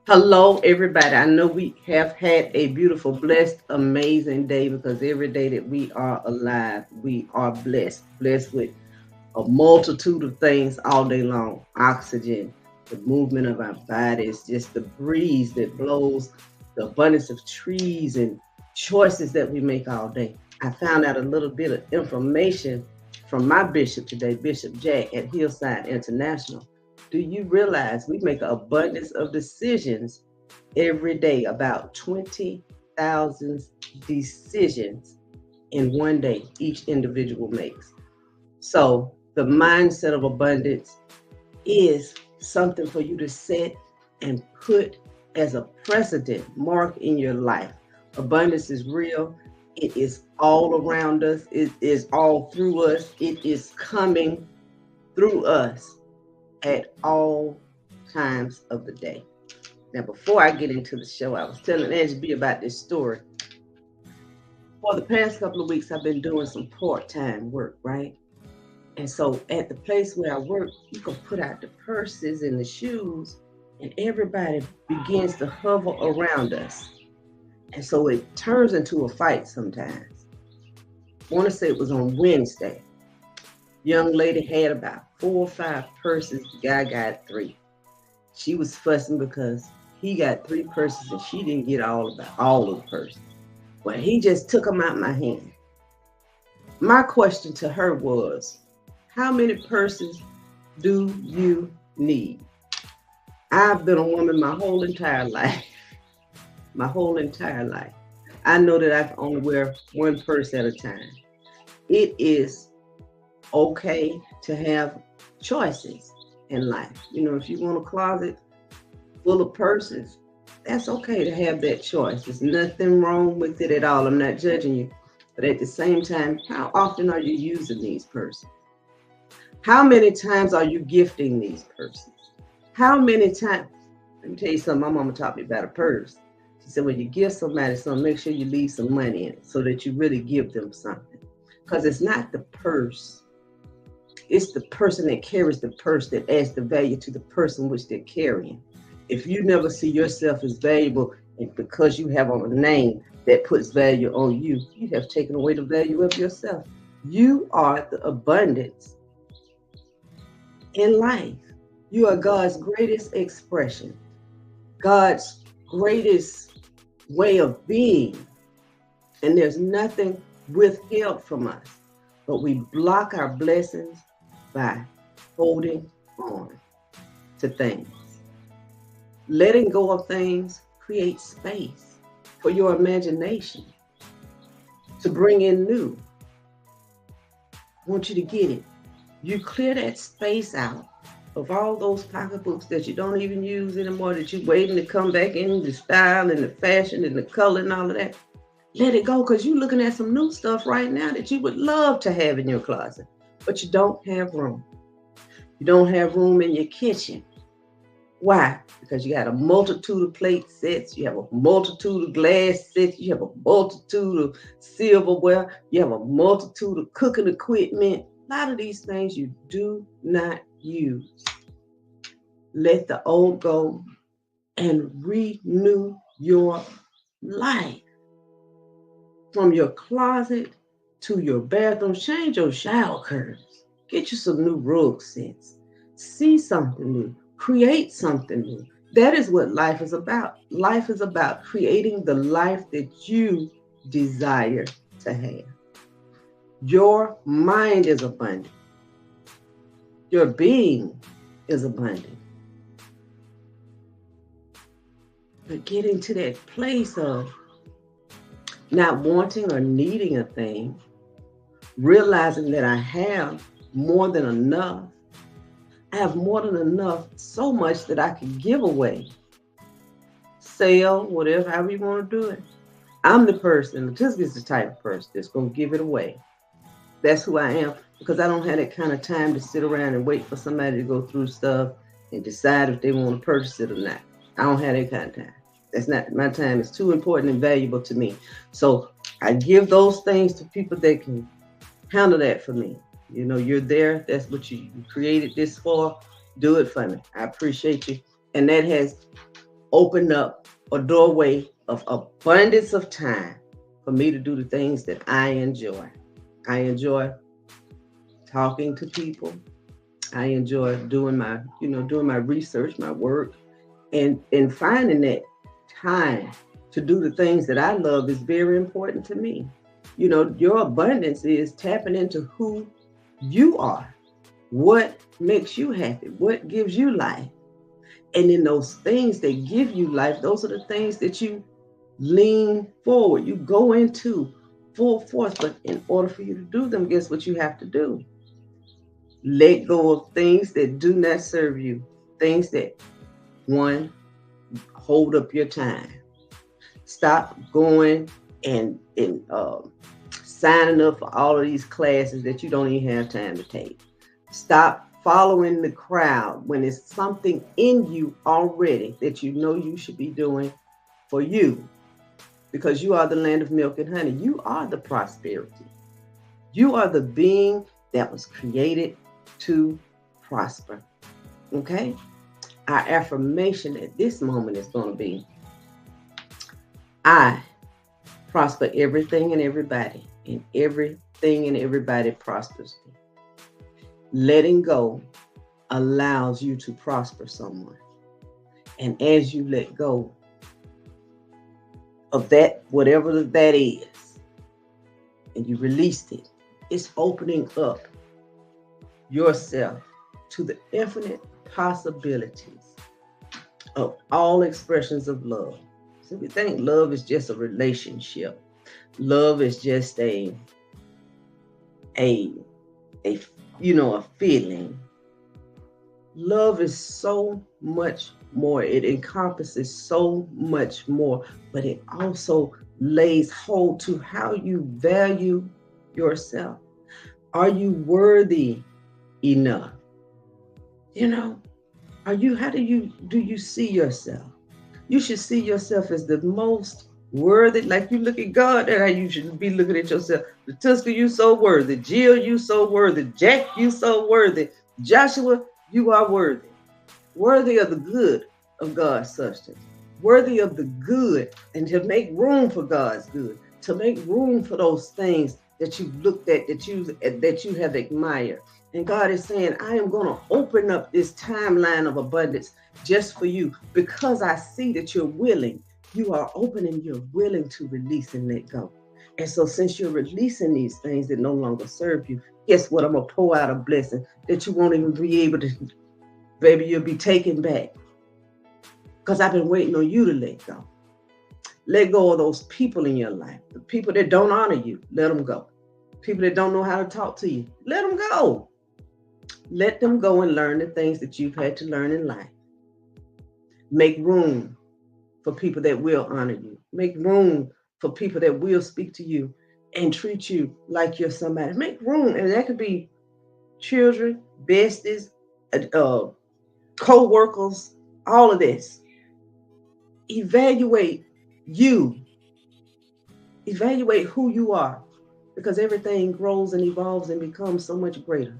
Hello, everybody. I know we have had a beautiful, blessed, amazing day because every day that we are alive, we are blessed. Blessed with a multitude of things all day long. Oxygen, the movement of our bodies, just the breeze that blows, the abundance of trees and choices that we make all day. I found out a little bit of information from my bishop today, Bishop Jack at Hillside International. Do you realize we make an abundance of decisions every day, about 20,000 decisions in one day each individual makes? So the mindset of abundance is something for you to set and put as a precedent mark in your life. Abundance is real. It is all around us. It is all through us. It is coming through us at all times of the day. Now, before I get into the show, I was telling Angie B about this story. For the past couple of weeks, I've been doing some part-time work, right? And so at the place where I work, you can put out the purses and the shoes, and everybody begins to hover around us. And so it turns into a fight sometimes. I want to say it was on Wednesday. Young lady had about 4 or 5 purses. The guy got 3. She was fussing because he got 3 purses and she didn't get all of the purses. Well, he just took them out my hand. My question to her was, how many purses do you need? I've been a woman my whole entire life. My whole entire life. I know that I can only wear 1 purse at a time. It is okay to have choices in life. You know, if you want a closet full of purses, that's okay to have that choice. There's nothing wrong with it at all. I'm not judging you. But at the same time, how often are you using these purses? How many times are you gifting these purses? How many times? Let me tell you something. My mama taught me about a purse. She said, when you give somebody something, make sure you leave some money in it so that you really give them something. Because it's not the purse. It's the person that carries the purse that adds the value to the person which they're carrying. If you never see yourself as valuable, and because you have a name that puts value on you, you have taken away the value of yourself. You are the abundance in life. You are God's greatest expression, God's greatest way of being. And there's nothing withheld from us, but we block our blessings by holding on to things. Letting go of things creates space for your imagination to bring in new. I want you to get it. You clear that space out of all those pocketbooks that you don't even use anymore, that you're waiting to come back in the style and the fashion and the color and all of that. Let it go, because you're looking at some new stuff right now that you would love to have in your closet, but you don't have room. You don't have room in your kitchen. Why? Because you got a multitude of plate sets, you have a multitude of glass sets, you have a multitude of silverware, you have a multitude of cooking equipment. A lot of these things you do not use. Let the old go and renew your life. From your closet to your bathroom, change your shower curtains. Get you some new rug sets. See something new. Create something new. That is what life is about. Life is about creating the life that you desire to have. Your mind is abundant. Your being is abundant. But getting to that place of not wanting or needing a thing, realizing that I have more than enough, I have more than enough, so much that I can give away, sell, whatever, however you want to do it. I'm the person, Latissa's the type of person that's going to give it away. That's who I am because I don't have that kind of time to sit around and wait for somebody to go through stuff and decide if they want to purchase it or not. I don't have that kind of time. That's not my time. It's too important and valuable to me. So I give those things to people that can handle that for me. You know, you're there. That's what you created this for. Do it for me. I appreciate you. And that has opened up a doorway of abundance of time for me to do the things that I enjoy. I enjoy talking to people. I enjoy doing my, doing my research, my work, and finding that time to do the things that I love is very important to me. You know, your abundance is tapping into who you are, what makes you happy, what gives you life. And in those things that give you life, those are the things that you lean forward, you go into full force. But in order for you to do them, guess what you have to do? Let go of things that do not serve you, things that, one, hold up your time. Stop going and signing up for all of these classes that you don't even have time to take. Stop following the crowd when it's something in you already that you know you should be doing for you, because you are the land of milk and honey. You are the prosperity. You are the being that was created to prosper. Okay? Our affirmation at this moment is going to be, I prosper everything and everybody, and everything and everybody prospers me. Letting go allows you to prosper someone. And as you let go of that, whatever that is, and you released it, it's opening up yourself to the infinite possibilities of all expressions of love. So we think love is just a relationship. Love is just a feeling. Love is so much more. It encompasses so much more, but it also lays hold to how you value yourself. Are you worthy enough? How do you see yourself? You should see yourself as the most worthy. Like you look at God, that's how you should be looking at yourself. Latiska, you so worthy. Jill, you so worthy. Jack, you so worthy. Joshua, you are worthy. Worthy of the good of God's substance. Worthy of the good, and to make room for God's good. To make room for those things that you've looked at, that you have admired. And God is saying, I am going to open up this timeline of abundance just for you, because I see that you're willing. You are open and you're willing to release and let go. And so since you're releasing these things that no longer serve you, guess what? I'm going to pour out a blessing that you won't even be able to, baby, you'll be taken back. Because I've been waiting on you to let go. Let go of those people in your life. The people that don't honor you, let them go. People that don't know how to talk to you, let them go. Let them go and learn the things that you've had to learn in life. Make room for people that will honor you. Make room for people that will speak to you and treat you like you're somebody. Make room, and that could be children, besties, co-workers, all of this. Evaluate you. Evaluate who you are, because everything grows and evolves and becomes so much greater.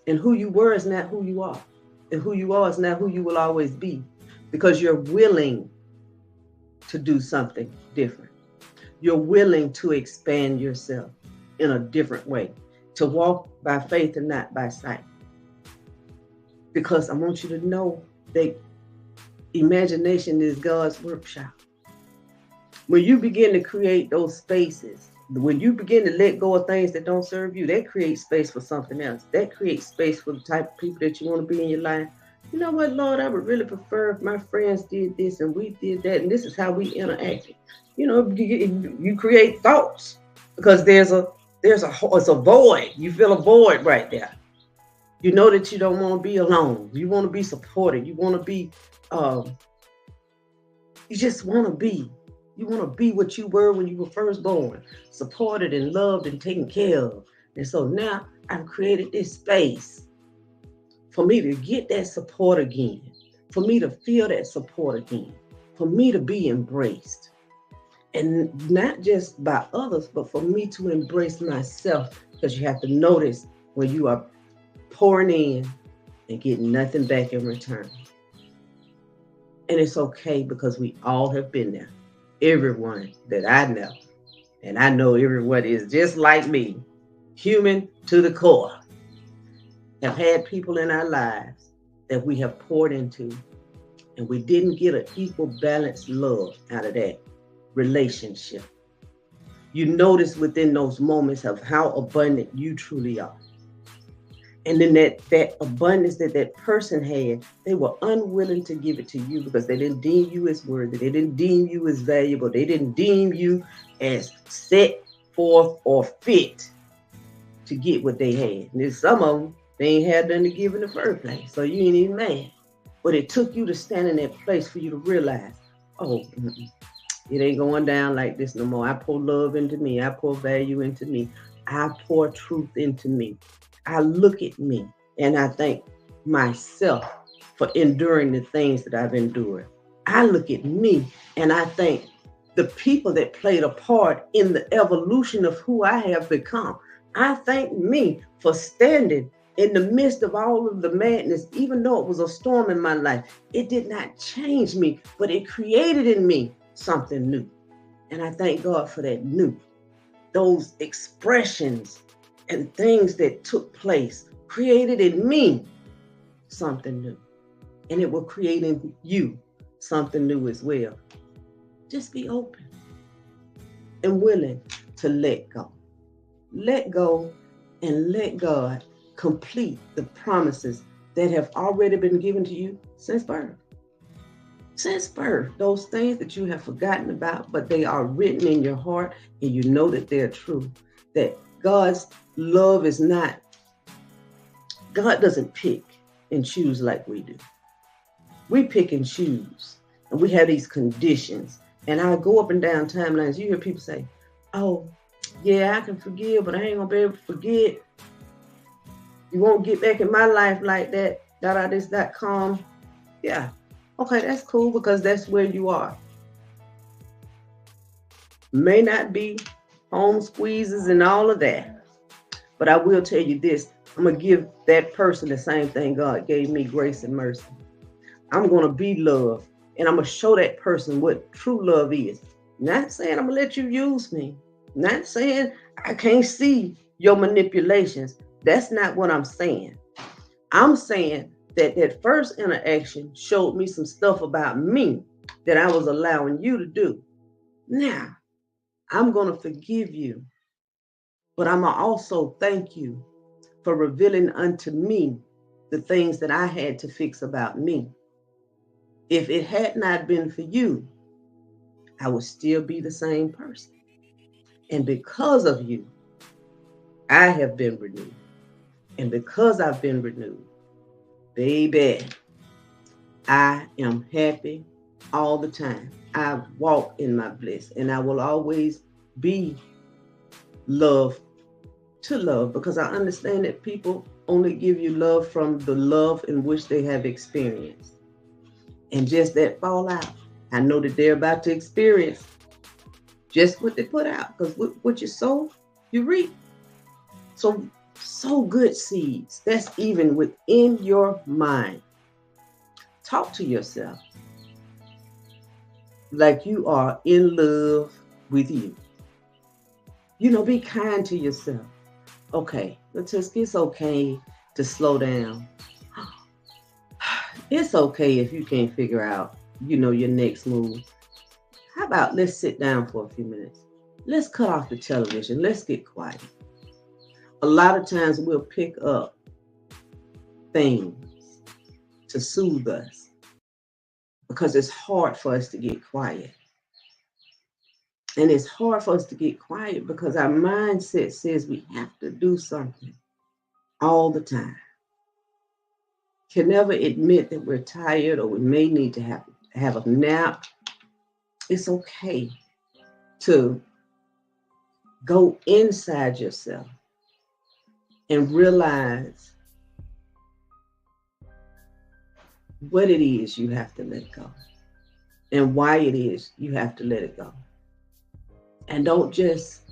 And who you were is not who you are. And who you are is not who you will always be, because you're willing to do something different. You're willing to expand yourself in a different way, to walk by faith and not by sight. Because I want you to know that imagination is God's workshop. When you begin to create those spaces, when you begin to let go of things that don't serve you, that creates space for something else. That creates space for the type of people that you want to be in your life. You know what, Lord, I would really prefer if my friends did this and we did that, and this is how we interacted. You create thoughts, because it's a void. You feel a void right there. You know that you don't want to be alone. You want to be supported. You want to be, um, you just want to be. You want to be what you were when you were first born, supported and loved and taken care of. And so now I've created this space for me to get that support again, for me to feel that support again, for me to be embraced. And not just by others, but for me to embrace myself, because you have to notice when you are pouring in and getting nothing back in return. And it's okay because we all have been there. Everyone that I know, and I know everyone is just like me, human to the core, have had people in our lives that we have poured into, and we didn't get an equal balanced love out of that relationship. You notice within those moments of how abundant you truly are. And then that abundance that person had, they were unwilling to give it to you because they didn't deem you as worthy. They didn't deem you as valuable. They didn't deem you as set forth or fit to get what they had. And then some of them, they ain't had nothing to give in the first place. So you ain't even mad. But it took you to stand in that place for you to realize, oh, it ain't going down like this no more. I pour love into me. I pour value into me. I pour truth into me. I look at me and I thank myself for enduring the things that I've endured. I look at me and I thank the people that played a part in the evolution of who I have become. I thank me for standing in the midst of all of the madness, even though it was a storm in my life. It did not change me, but it created in me something new. And I thank God for that new. Those expressions and things that took place created in me something new. And it will create in you something new as well. Just be open and willing to let go. Let go and let God complete the promises that have already been given to you since birth. Since birth, those things that you have forgotten about, but they are written in your heart and you know that they're true. That God's love is not, God doesn't pick and choose like we do. We pick and choose, and we have these conditions. And I go up and down timelines. You hear people say, oh, yeah, I can forgive, but I ain't going to be able to forget. You won't get back in my life like that. That calm. Yeah. Okay, that's cool because that's where you are. May not be home squeezes and all of that. But I will tell you this. I'm going to give that person the same thing God gave me, grace and mercy. I'm going to be love. And I'm going to show that person what true love is. Not saying I'm going to let you use me. Not saying I can't see your manipulations. That's not what I'm saying. I'm saying that first interaction showed me some stuff about me that I was allowing you to do. Now, I'm going to forgive you, but I'm going to also thank you for revealing unto me the things that I had to fix about me. If it had not been for you, I would still be the same person. And because of you, I have been renewed. And because I've been renewed, baby, I am happy all the time. I walk in my bliss and I will always be love to love because I understand that people only give you love from the love in which they have experienced. And just that fallout, I know that they're about to experience just what they put out because what you sow, you reap. So sow good seeds. That's even within your mind. Talk to yourself like you are in love with you. Be kind to yourself. Okay, it's okay to slow down. It's okay if you can't figure out, your next move. How about let's sit down for a few minutes? Let's cut off the television. Let's get quiet. A lot of times we'll pick up things to soothe us because it's hard for us to get quiet. And it's hard for us to get quiet because our mindset says we have to do something all the time. can never admit that we're tired or we may need to have a nap, it's okay to go inside yourself and realize what it is you have to let go and why it is you have to let it go. And don't just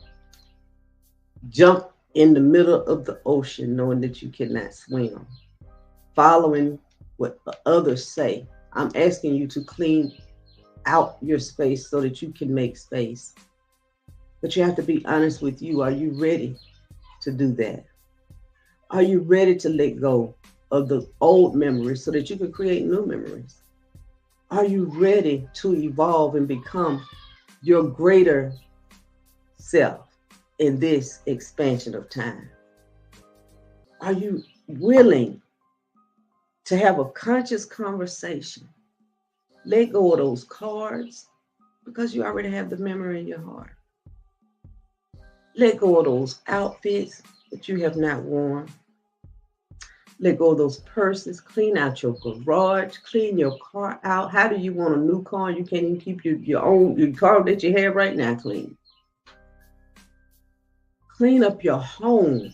jump in the middle of the ocean knowing that you cannot swim, following what others say. I'm asking you to clean out your space so that you can make space. But you have to be honest with you. Are you ready to do that? Are you ready to let go of the old memories so that you can create new memories? Are you ready to evolve and become your greater self in this expansion of time? Are you willing to have a conscious conversation? Let go of those cards because you already have the memory in your heart. Let go of those outfits that you have not worn. Let go of those purses. Clean out your garage. Clean your car out. How do you want a new car? You can't even keep your car that you have right now clean. Clean up your home.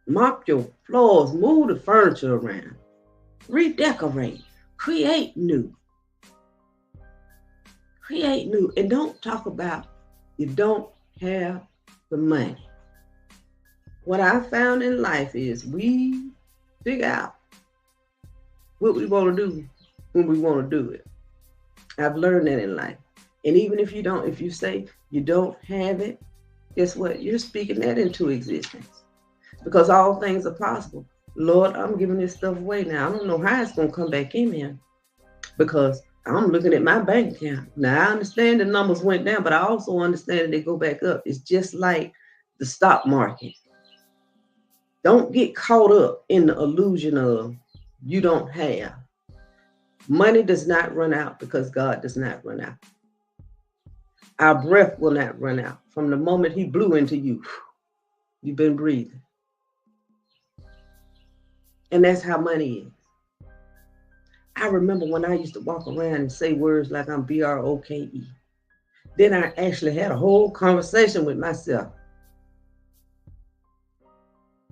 Mop your floors. Move the furniture around. Redecorate. Create new. Create new. And don't talk about you don't have the money. What I found in life is we figure out what we want to do when we want to do it. I've learned that in life. And even if you say you don't have it, guess what? You're speaking that into existence. Because all things are possible. Lord, I'm giving this stuff away now. I don't know how it's going to come back in here. Because I'm looking at my bank account. Now, I understand the numbers went down, but I also understand that they go back up. It's just like the stock market. Don't get caught up in the illusion of you don't have. Money does not run out because God does not run out. Our breath will not run out. From the moment He blew into you, you've been breathing. And that's how money is. I remember when I used to walk around and say words like I'm broke. Then I actually had a whole conversation with myself.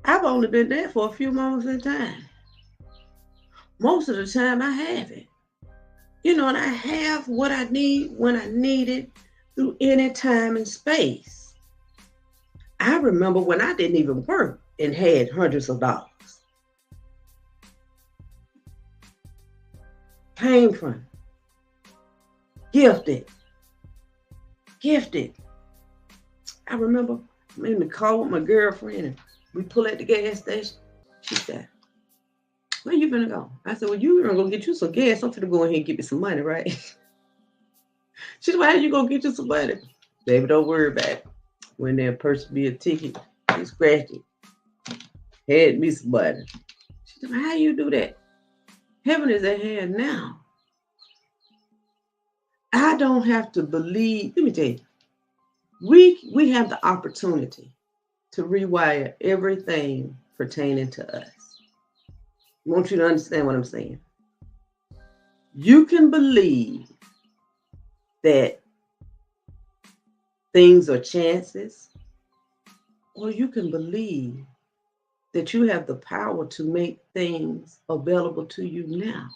I've only been there for a few moments at a time. Most of the time I have it. And I have what I need when I need it through any time and space. I remember when I didn't even work and had hundreds of dollars. Came from. Gifted. I remember I made me call with my girlfriend and we pull at the gas station. She said, where you gonna go? I said, well, you gonna go get you some gas. I'm gonna go ahead and get me some money, right? She said, well, how you gonna get you some money? Baby, don't worry about it. When there purchased me a ticket, he scratched it. Had me some money. She said, well, how you do that? Heaven is at hand now. I don't have to believe. Let me tell you, we have the opportunity to rewire everything pertaining to us. I want you to understand what I'm saying. You can believe that things are chances, or you can believe that you have the power to make things available to you now.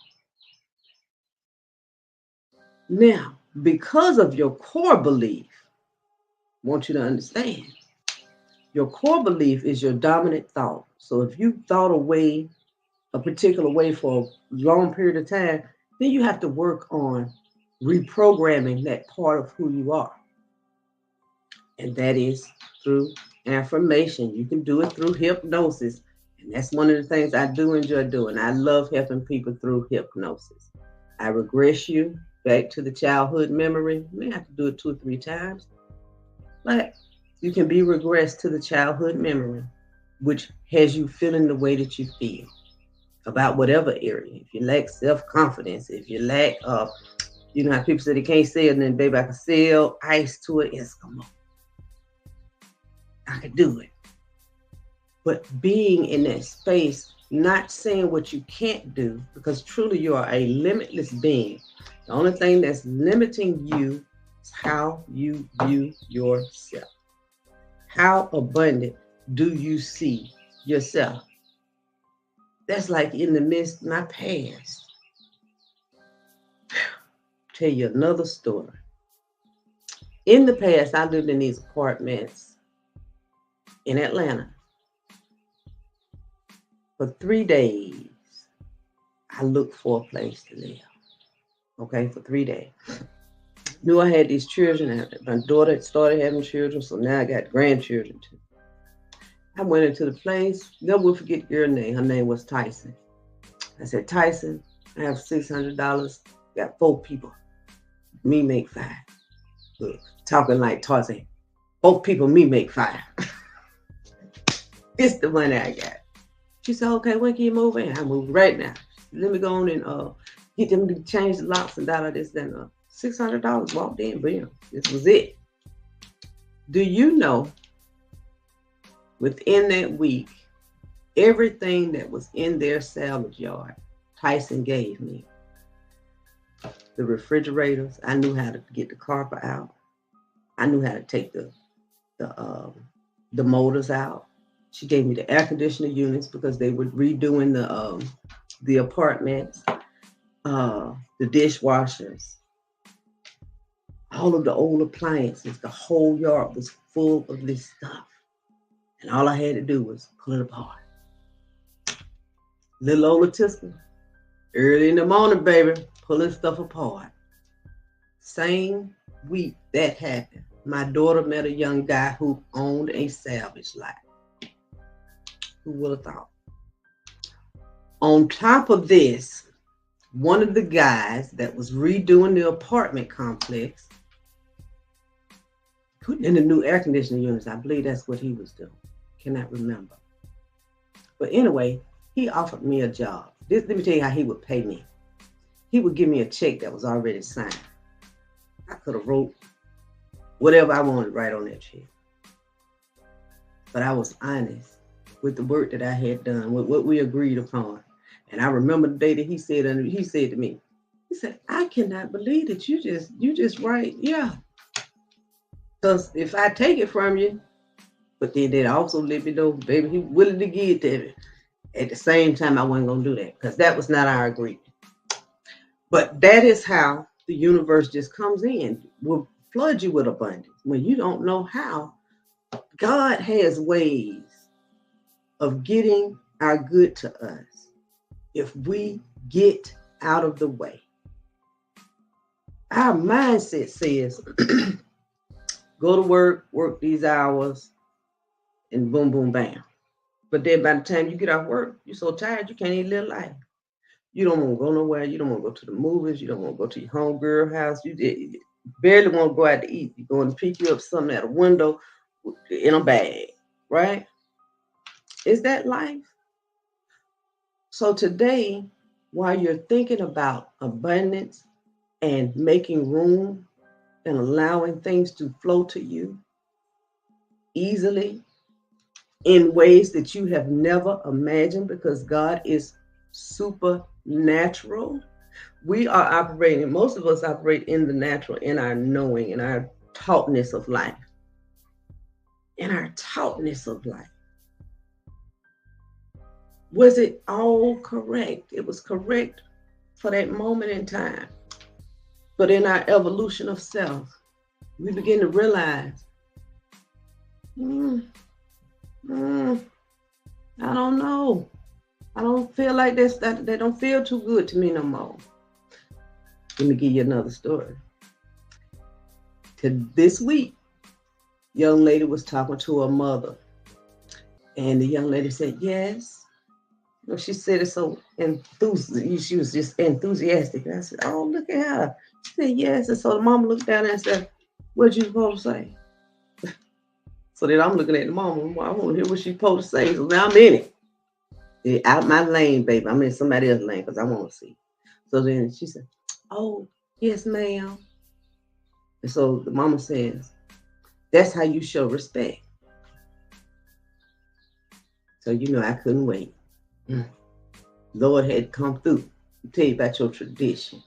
Now, because of your core belief, I want you to understand, your core belief is your dominant thought. So if you thought a particular way for a long period of time, then you have to work on reprogramming that part of who you are. And that is through affirmation. You can do it through hypnosis. And that's one of the things I do enjoy doing. I love helping people through hypnosis. I regress you back to the childhood memory. You may have to do it 2 or 3 times. But you can be regressed to the childhood memory, which has you feeling the way that you feel about whatever area. If you lack self-confidence, if you lack, how people say they can't sell, and then baby, I can sell ice to an Eskimo. I could do it. But being in that space Not saying what you can't do, because truly you are a limitless being. The only thing that's limiting you is how you view yourself. How abundant do you see yourself? That's like in the midst of my past. Tell you another story. In the past, I lived in these apartments in Atlanta for 3 days. I looked for a place to live. Okay, for 3 days. Knew I had these children. My daughter had started having children, so now I got grandchildren too. I went into the place. Never will forget the girl's name. Her name was Tyson. I said, Tyson, I have $600. Got 4 people. Me make 5. Look, talking like Tarzan. 4 people, me make 5. It's the money I got. She said, okay, when can you move in? I move right now. Let me go on and get them to change the locks and this, then $600 walked in, boom. This was it. Do you know, within that week, everything that was in their salvage yard, Tyson gave me. The refrigerators, I knew how to get the carpet out. I knew how to take the motors out. She gave me the air conditioner units because they were redoing the apartments, the dishwashers, all of the old appliances. The whole yard was full of this stuff. And all I had to do was pull it apart. Little old Letiska, early in the morning, baby, pulling stuff apart. Same week that happened, my daughter met a young guy who owned a salvage lot. Who would have thought? On top of this, one of the guys that was redoing the apartment complex, putting in the new air conditioning units, I believe that's what he was doing. Cannot remember. But anyway, he offered me a job. Let me tell you how he would pay me. He would give me a check that was already signed. I could have wrote whatever I wanted right on that check. But I was honest with the work that I had done, with what we agreed upon. And I remember the day that he said to me, he said, I cannot believe that you just write, yeah. Because if I take it from you, but then they also let me know, baby, he willing to give it to me. At the same time, I wasn't going to do that because that was not our agreement. But that is how the universe just comes in, will flood you with abundance. When you don't know how, God has ways of getting our good to us if we get out of the way. Our mindset says, go to work these hours, and boom, boom, bam. But then by the time you get off work, you're so tired you can't even live life. You don't want to go nowhere. You don't want to go to the movies. You don't want to go to your homegirl house. You barely want to go out to eat. You're going to pick you up something at a window in a bag, right? Is that life? So today, while you're thinking about abundance and making room and allowing things to flow to you easily in ways that you have never imagined, because God is supernatural. We are operating, most of us operate in the natural, in our knowing, in our taughtness of life. In our taughtness of life. Was it all correct? It was correct for that moment in time. But in our evolution of self, we begin to realize, I don't know. I don't feel like that don't feel too good to me no more. Let me give you another story. This week, young lady was talking to her mother. And the young lady said, yes. She said it so enthusiastic. She was just enthusiastic. And I said, oh, look at her. She said, yes. And so the mama looked down and said, what you supposed to say? So then I'm looking at the mama. Well, I want to hear what she's supposed to say. So now I'm in it. Out my lane, baby. I'm in somebody else's lane because I want to see. So then she said, oh, yes, ma'am. And so the mama says, that's how you show respect. So, I couldn't wait. Mm. Lord had come through. I'll tell you about your tradition.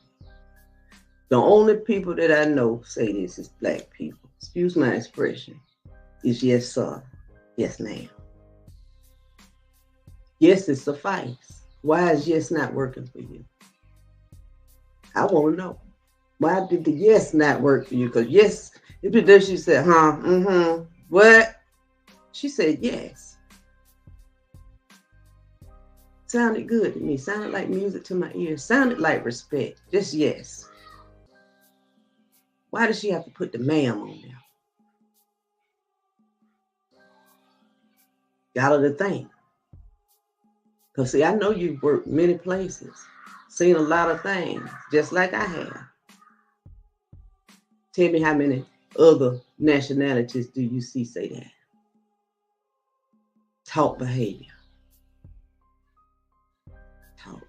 The only people that I know say this is black people. Excuse my expression. Is yes, sir. Yes, ma'am. Yes, it suffice. Why is yes not working for you? I want to know. Why did the yes not work for you? Because yes, if it does, she said, huh, mm-hmm. What? She said yes. Sounded good to me. Sounded like music to my ears. Sounded like respect. Just yes. Why does she have to put the ma'am on there? Got her to think. Because see, I know you've worked many places, seen a lot of things, just like I have. Tell me how many other nationalities do you see say that? Talk behavior. Talk.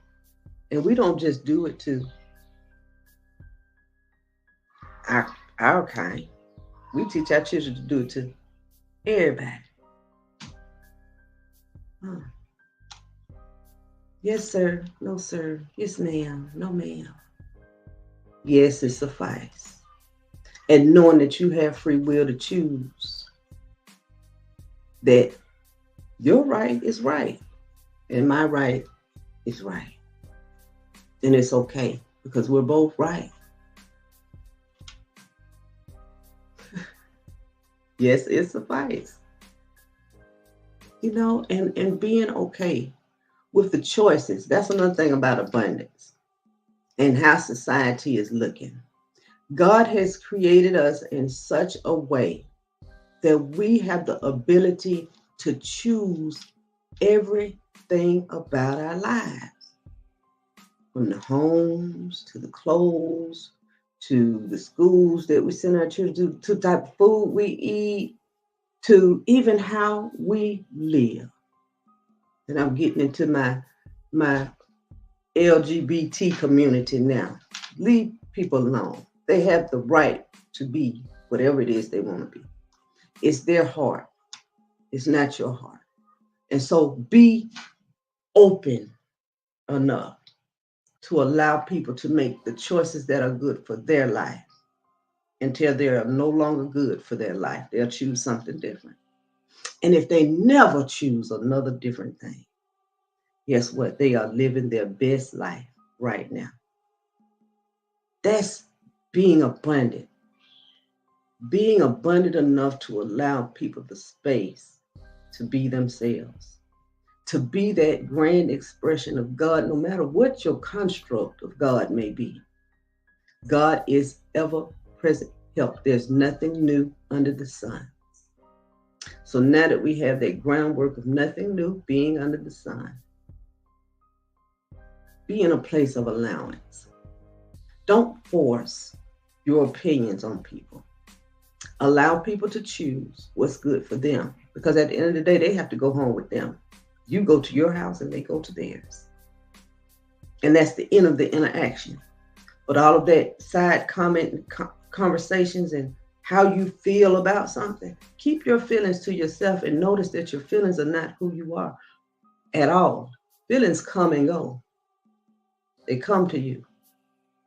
And we don't just do it to our kind. We teach our children to do it to everybody. Huh. Yes, sir. No, sir. Yes, ma'am. No, ma'am. Yes, it suffice. And knowing that you have free will to choose, that your right is right and my right is right. Then it's okay because we're both right. Yes, it suffice. And being okay with the choices. That's another thing about abundance and how society is looking. God has created us in such a way that we have the ability to choose everything about our lives, from the homes to the clothes to the schools that we send our children to the type of food we eat, to even how we live. And I'm getting into my LGBT community now. Leave people alone. They have the right to be whatever it is they want to be. It's their heart. It's not your heart. And so be open enough to allow people to make the choices that are good for their life until they are no longer good for their life. They'll choose something different. And if they never choose another different thing, guess what? They are living their best life right now. That's being abundant. Being abundant enough to allow people the space to be themselves, to be that grand expression of God, no matter what your construct of God may be. God is ever present help. There's nothing new under the sun. So now that we have that groundwork of nothing new being under the sun, be in a place of allowance. Don't force your opinions on people. Allow people to choose what's good for them, because at the end of the day, they have to go home with them. You go to your house and they go to theirs. And that's the end of the interaction. But all of that side comment and conversations and how you feel about something, keep your feelings to yourself and notice that your feelings are not who you are at all. Feelings come and go. They come to you.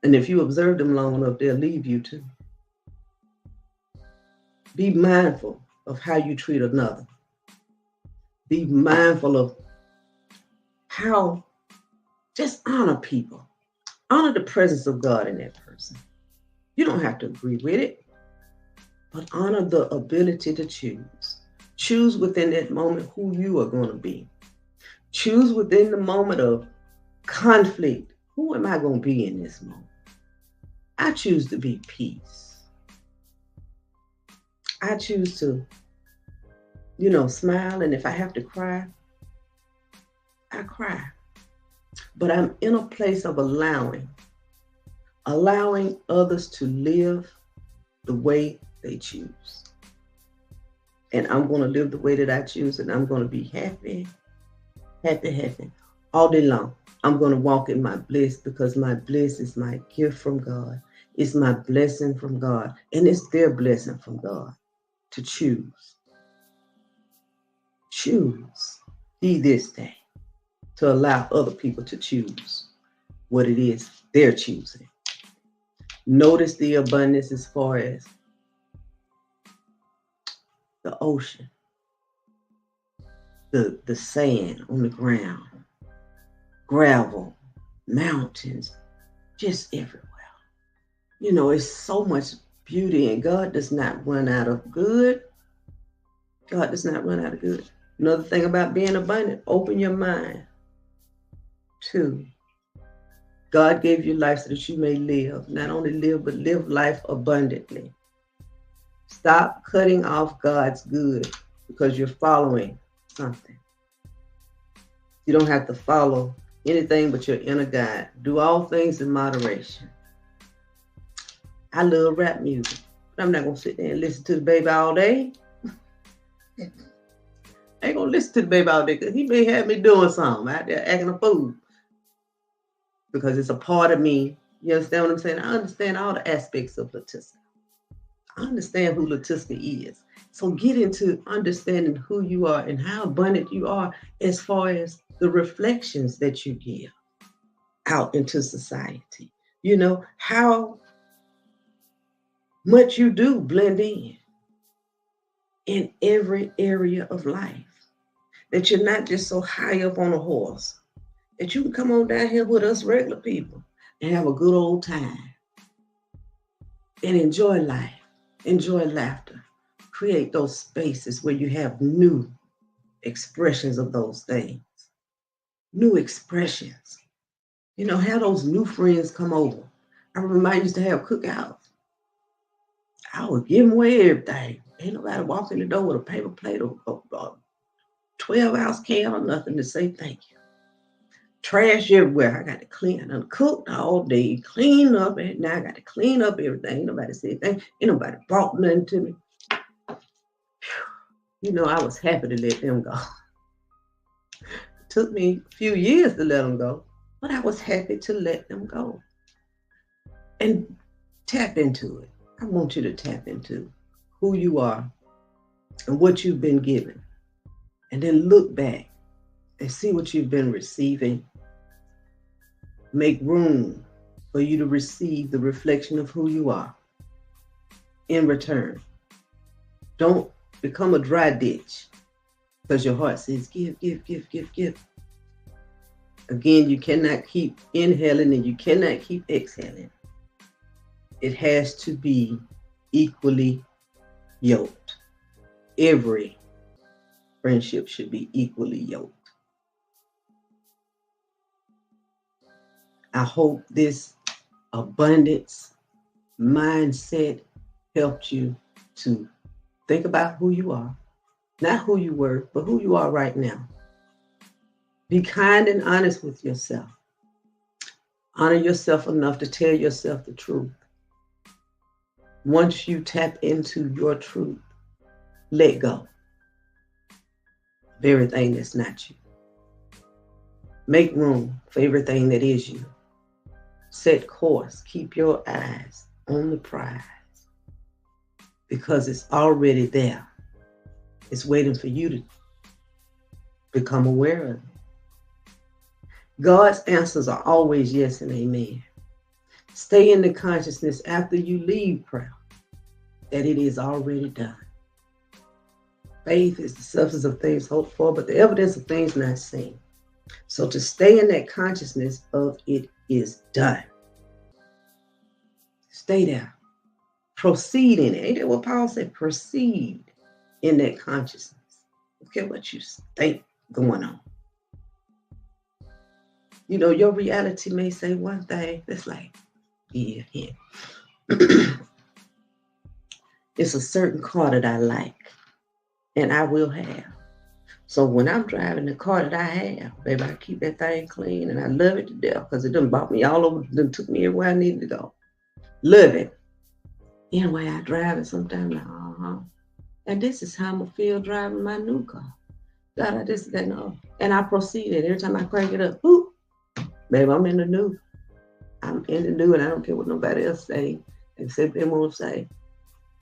And if you observe them long enough, they'll leave you too. Be mindful of how you treat another. Be mindful of how, just honor people. Honor the presence of God in that person. You don't have to agree with it, but honor the ability to choose. Choose within that moment who you are going to be. Choose within the moment of conflict. Who am I going to be in this moment? I choose to be peace. I choose to, smile. And if I have to cry, I cry. But I'm in a place of allowing others to live the way they choose. And I'm going to live the way that I choose, and I'm going to be happy all day long. I'm going to walk in my bliss, because my bliss is my gift from God. It's my blessing from God, and it's their blessing from God to choose. Choose ye this day to allow other people to choose what it is they're choosing. Notice the abundance as far as the ocean, the sand on the ground, gravel, mountains, just everywhere. You know, it's so much beauty, and God does not run out of good. God does not run out of good. Another thing about being abundant, open your mind to God gave you life so that you may live. Not only live, but live life abundantly. Stop cutting off God's good because you're following something. You don't have to follow anything but your inner guide. Do all things in moderation. I love rap music, but I'm not going to sit there and listen to the baby all day. I ain't going to listen to the baby all day because he may have me doing something out there acting a fool. Because it's a part of me. You understand what I'm saying? I understand all the aspects of Latiska. I understand who Latiska is. So get into understanding who you are and how abundant you are as far as the reflections that you give out into society. You know, how much you do blend in every area of life. That you're not just so high up on a horse. That you can come on down here with us regular people and have a good old time and enjoy life, enjoy laughter, create those spaces where you have new expressions of those things, new expressions. You know, have those new friends come over. I remember I used to have cookouts. I would give them away everything. Ain't nobody walk in the door with a paper plate or 12-ounce can or nothing to say thank you. Trash everywhere. I got to clean. I cooked all day, clean up, and now I got to clean up everything. Ain't nobody said anything. Ain't nobody brought nothing to me. You know, I was happy to let them go. It took me a few years to let them go, but I was happy to let them go. And tap into it. I want you to tap into who you are and what you've been given. And then look back and see what you've been receiving. Make room for you to receive the reflection of who you are in return. Don't become a dry ditch because your heart says, give, give, give, give, give. Again, you cannot keep inhaling and you cannot keep exhaling. It has to be equally yoked. Every friendship should be equally yoked. I hope this abundance mindset helped you to think about who you are, not who you were, but who you are right now. Be kind and honest with yourself. Honor yourself enough to tell yourself the truth. Once you tap into your truth, let go of everything that's not you. Make room for everything that is you. Set course. Keep your eyes on the prize because it's already there. It's waiting for you to become aware of it. God's answers are always yes and amen. Stay in the consciousness after you leave prayer that it is already done. Faith is the substance of things hoped for, but the evidence of things not seen. So to stay in that consciousness of it is done. Stay there. Proceed in it. Ain't that what Paul said? Proceed in that consciousness. Look at what you think going on. You know, your reality may say one thing that's like, yeah. It's a certain car that I like and I will have. So when I'm driving the car that I have, baby, I keep that thing clean and I love it to death because it done brought me all over, done took me everywhere I needed to go. Love it. Anyway, I drive it sometimes like, And this is how I'm going to feel driving my new car. God, I just, that, no. And I proceeded. Every time I crank it up, whoop, baby, I'm in the new. I'm in the new and I don't care what nobody else say, except them won't say.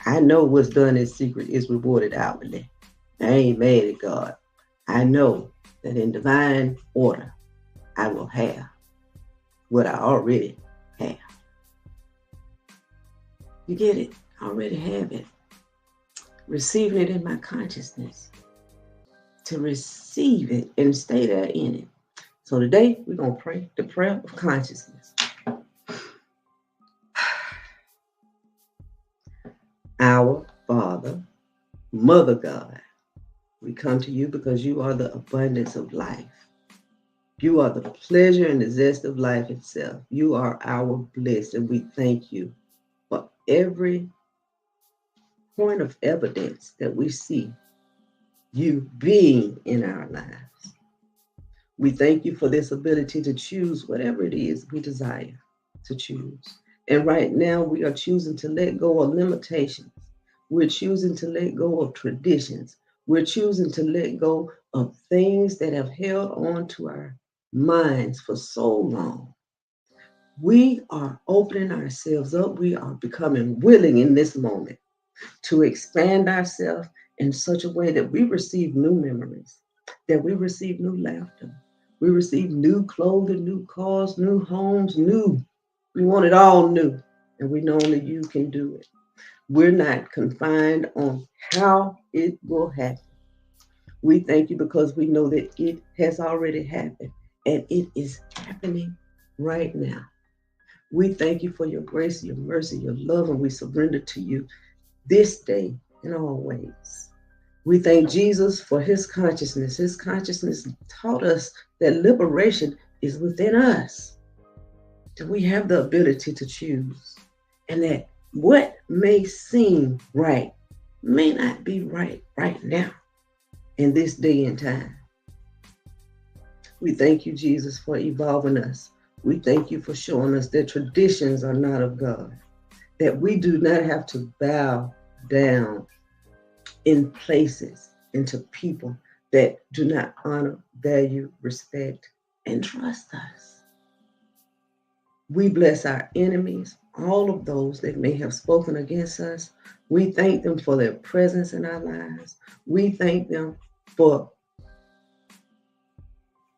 I know what's done in secret is rewarded outwardly. I ain't mad at God. I know that in divine order, I will have what I already have. You get it? I already have it. Receiving it in my consciousness. To receive it and stay there in it. So today we're going to pray the prayer of consciousness. Our Father, Mother God, we come to you because you are the abundance of life. You are the pleasure and the zest of life itself. You are our bliss, and we thank you for every point of evidence that we see you being in our lives. We thank you for this ability to choose whatever it is we desire to choose. And right now we are choosing to let go of limitations. We're choosing to let go of traditions. We're choosing to let go of things that have held on to our minds for so long. We are opening ourselves up. We are becoming willing in this moment to expand ourselves in such a way that we receive new memories, that we receive new laughter, we receive new clothing, new cars, new homes, new. We want it all new, and we know only you can do it. We're not confined on how it will happen. We thank you because we know that it has already happened, and it is happening right now. We thank you for your grace, your mercy, your love, and we surrender to you this day and always. We thank Jesus for his consciousness. His consciousness taught us that liberation is within us, that we have the ability to choose, and that what may seem right may not be right now in this day and time. We thank you, Jesus, for evolving us. We thank you for showing us that traditions are not of God, that we do not have to bow down in places and to people that do not honor, value, respect, and trust us. We bless our enemies, all of those that may have spoken against us. We thank them for their presence in our lives. We thank them for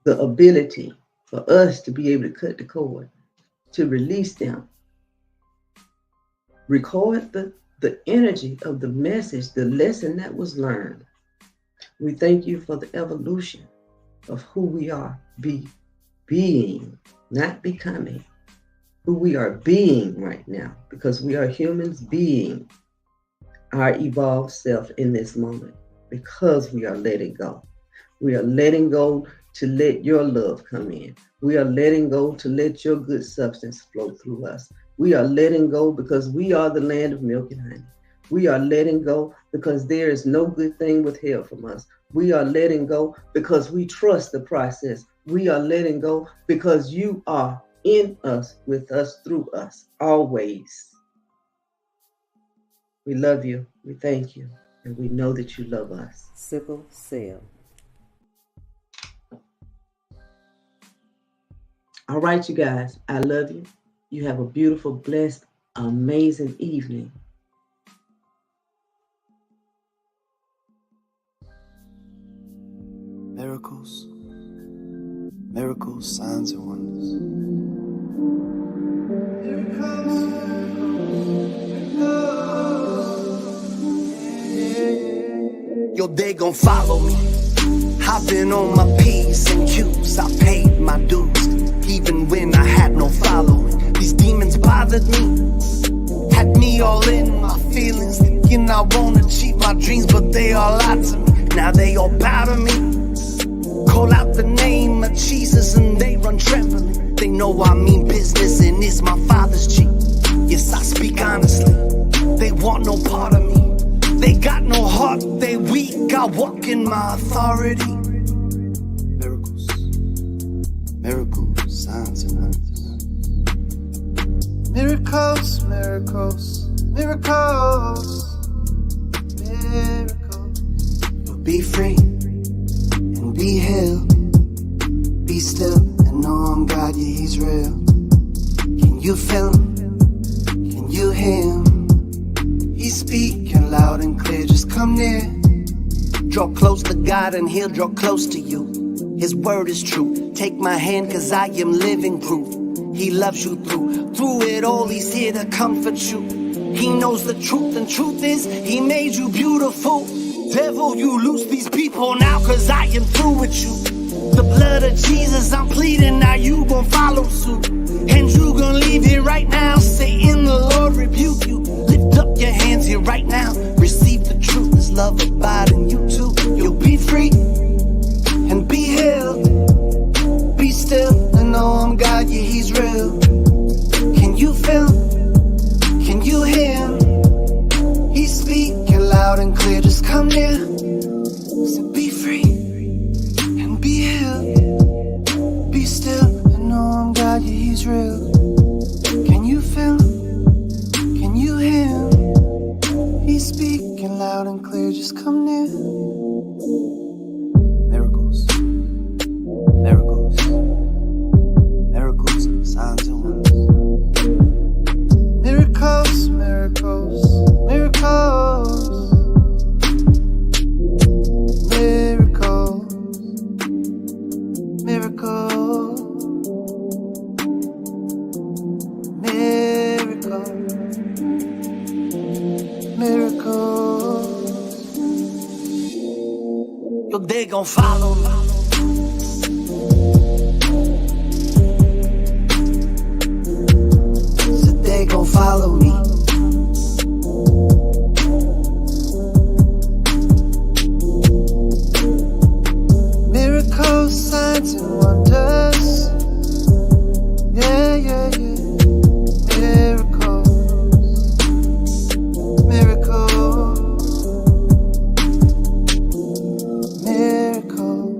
the ability for us to be able to cut the cord, to release them, record the energy of the message, the lesson that was learned. We thank you for the evolution of who we are being, not becoming, who we are being right now, because we are humans being our evolved self in this moment, because we are letting go. We are letting go to let your love come in. We are letting go to let your good substance flow through us. We are letting go because we are the land of milk and honey. We are letting go because there is no good thing withheld from us. We are letting go because we trust the process. We are letting go because you are in us, with us, through us, always. We love you. We thank you. And we know that you love us. Sickle cell. All right, you guys. I love you. You have a beautiful, blessed, amazing evening. Miracles, miracles, signs and wonders. Miracles, miracles. Yo, they gon' follow me. I've been on my P's and Q's. I paid my dues, even when I had no following. These demons bothered me, had me all in my feelings, thinking I won't achieve my dreams, but they all lied to me. Now they all bow to me. Call out the name of Jesus and they run trembling. They know I mean business and it's my Father's cheek. Yes, I speak honestly. They want no part of me. They got no heart, they weak. I walk in my authority. Miracles, miracles, signs and wonders. Miracles, miracles, miracles, miracles. Be free. Be healed, be still, and know I'm God, yeah, he's real. Can you feel him? Can you hear him? He's speaking loud and clear, just come near. Draw close to God and he'll draw close to you. His word is true. Take my hand, cause I am living proof. He loves you through it all. He's here to comfort you. He knows the truth, and truth is, he made you beautiful. Devil, you loose these people now, cause I am through with you. The blood of Jesus, I'm pleading, now you gon' follow suit. And you gon' leave here right now, Satan, the Lord rebuke you. Lift up your hands here right now, receive the truth, His love abide in you too. You'll be free and be healed. Be still and know I'm God, yeah, He's real. Can you feel? Can you hear? He's speaking loud and clear, just come near. So be free and be healed. Be still and know I'm God, yeah, He's real. Can you feel? Can you hear? He's speaking loud and clear, just come near. Miracles, miracles, miracles, signs and wonders. Miracles, miracles, miracles, miracles, miracles, miracles, miracles. Yo, they gon' follow me. So they gon' follow me. Miracles, signs and wonders. Yeah, yeah, yeah. Miracles, miracles, miracles.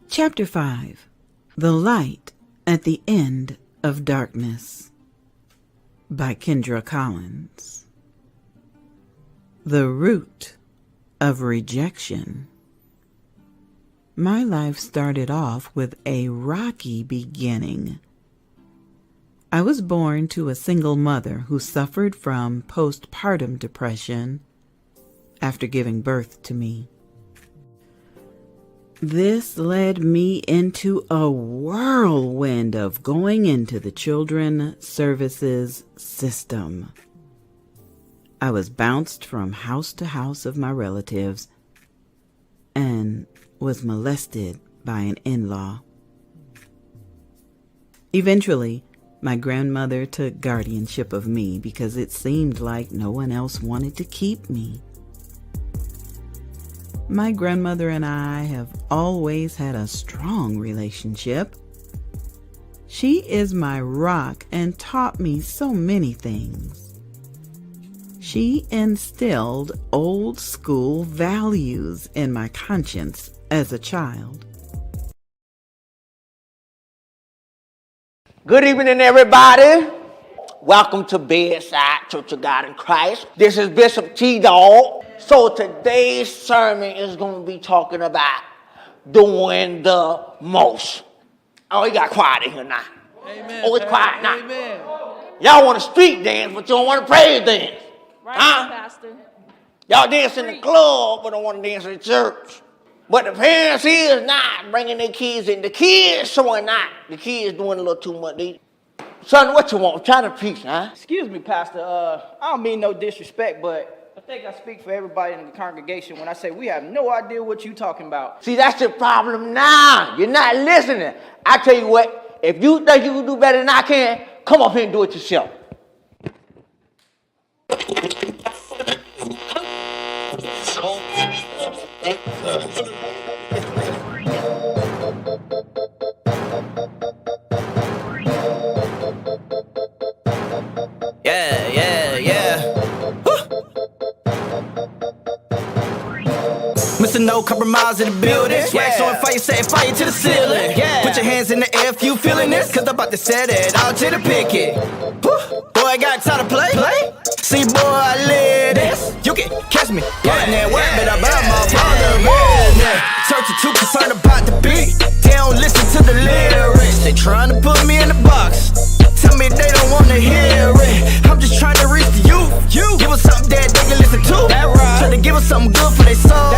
Chapter 5. The Light at the End of Darkness by Kendra Collins. The Root of Rejection. My life started off with a rocky beginning. I was born to a single mother who suffered from postpartum depression after giving birth to me. This led me into a whirlwind of going into the children's services system. I was bounced from house to house of my relatives and was molested by an in-law. Eventually, my grandmother took guardianship of me because it seemed like no one else wanted to keep me. My grandmother and I have always had a strong relationship. She is my rock and taught me so many things. She instilled old school values in my conscience as a child. Good evening, everybody. Welcome to Bedside Church of God in Christ. This is Bishop T-Dog. So today's sermon is going to be talking about doing the most. Oh, it got quiet in here now. Amen. Oh, it's quiet now. Amen. Y'all want to street dance, but you don't want to praise dance. Right, Huh? Pastor. Y'all dance in the club, but don't want to dance in the church. But the parents is not bringing their kids in. The kids showing out. The kids doing a little too much. Son, what you want? Try to preach, huh? Excuse me, Pastor. I don't mean no disrespect, but I think I speak for everybody in the congregation when I say we have no idea what you're talking about. See, that's the problem now. You're not listening. I tell you what, if you think you can do better than I can, come up here and do it yourself. Mr. No compromise in the building. Swag so on fire, set fire to the ceiling. Put your hands in the air if you feeling this, cause I'm about to set it out to the picket. Boy, I got time to play. See, boy, I live this. You can catch me. Running that word, but I'm out my father. Church are too concerned about the beat. They don't listen to the They trying to put me in the box. Tell me they don't wanna hear it. I'm just trying to reach the youth. Give us something that they can listen to. Try to give us something good for their soul.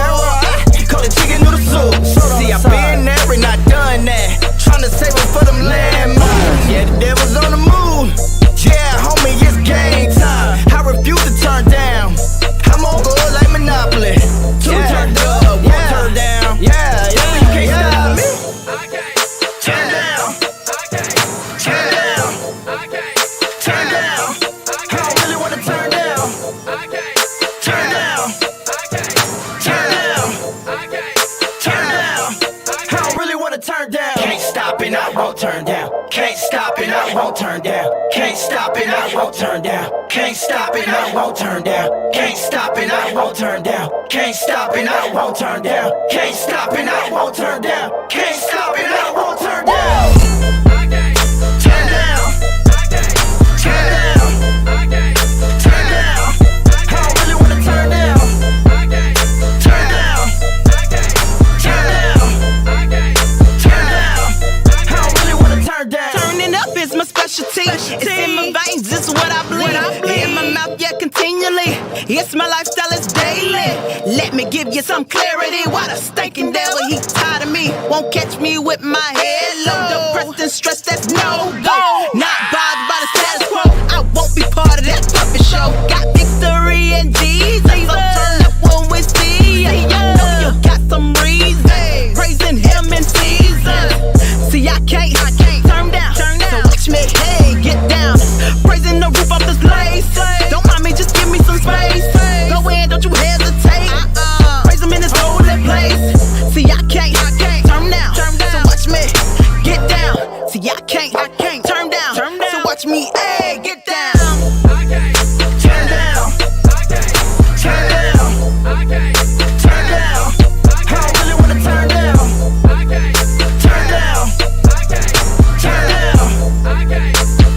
Call it chicken noodle soup. See, I've been there and I done that. Trying to save it for them landmines. Yeah, the devil's on the move. Yeah, homie, it's game time. I refuse to turn down. I'm on good like Monopoly. Two turned up, one turned down. Yeah, you can't stop me. Turn down. Turn down. Turn down. I don't really wanna turn down. Turn down. Turn down. Turn down. I don't really wanna turn down. Can't stop and I won't turn down. Can't stop and I won't turn down. Can't stop and I won't turn down. Can't stop and I won't turn down. Can't stop and I won't turn down. Can't stop and I won't turn down. Can't stop and I won't turn down. Can't stop and I won't turn down. Turn down. Turn down. Turn down. I don't really wanna turn down. Turn down. Turn down. Turn down. I don't really wanna turn down. Turning up is my specialty. It's in my veins, this is what I bleed. In my mouth, yeah, continually. It's my lifestyle, it's daily. Let me give you some clarity. Why the stinking devil, he tired of me. Won't catch me with my head low. Depressed and stressed, that's no go. Not bothered by the status quo. I won't be part of that puppet show. Got victory in Jesus. So turn up when we see ya. I know you got some reason. Praising him in season. See, I can't turn down. So watch me, hey, get down. Praising the roof off this place. Don't mind me, just give me some space. Go in, don't you hesitate. Praise him in his holy place. See, I can't turn down. So watch me, get down. See, I can't turn down. So watch me, hey, get down. Turn down. Turn down. Turn down. I don't really wanna turn down. Turn down. Turn down.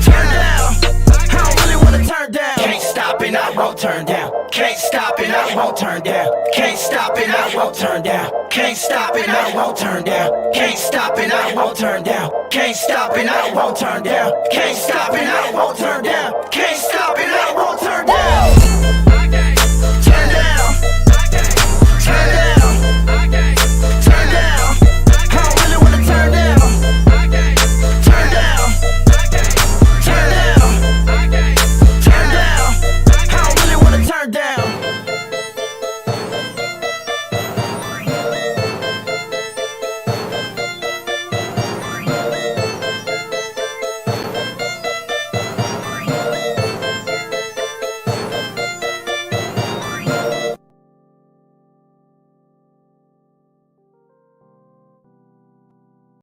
Turn down. I don't really wanna turn down. Can't stop and I won't turn down. Can't stop and I won't turn down. Can't stop and I won't turn down. Can't stop and I won't turn down. Can't stop and I won't turn down. Can't stop and I won't turn down. Can't stop and I won't turn down.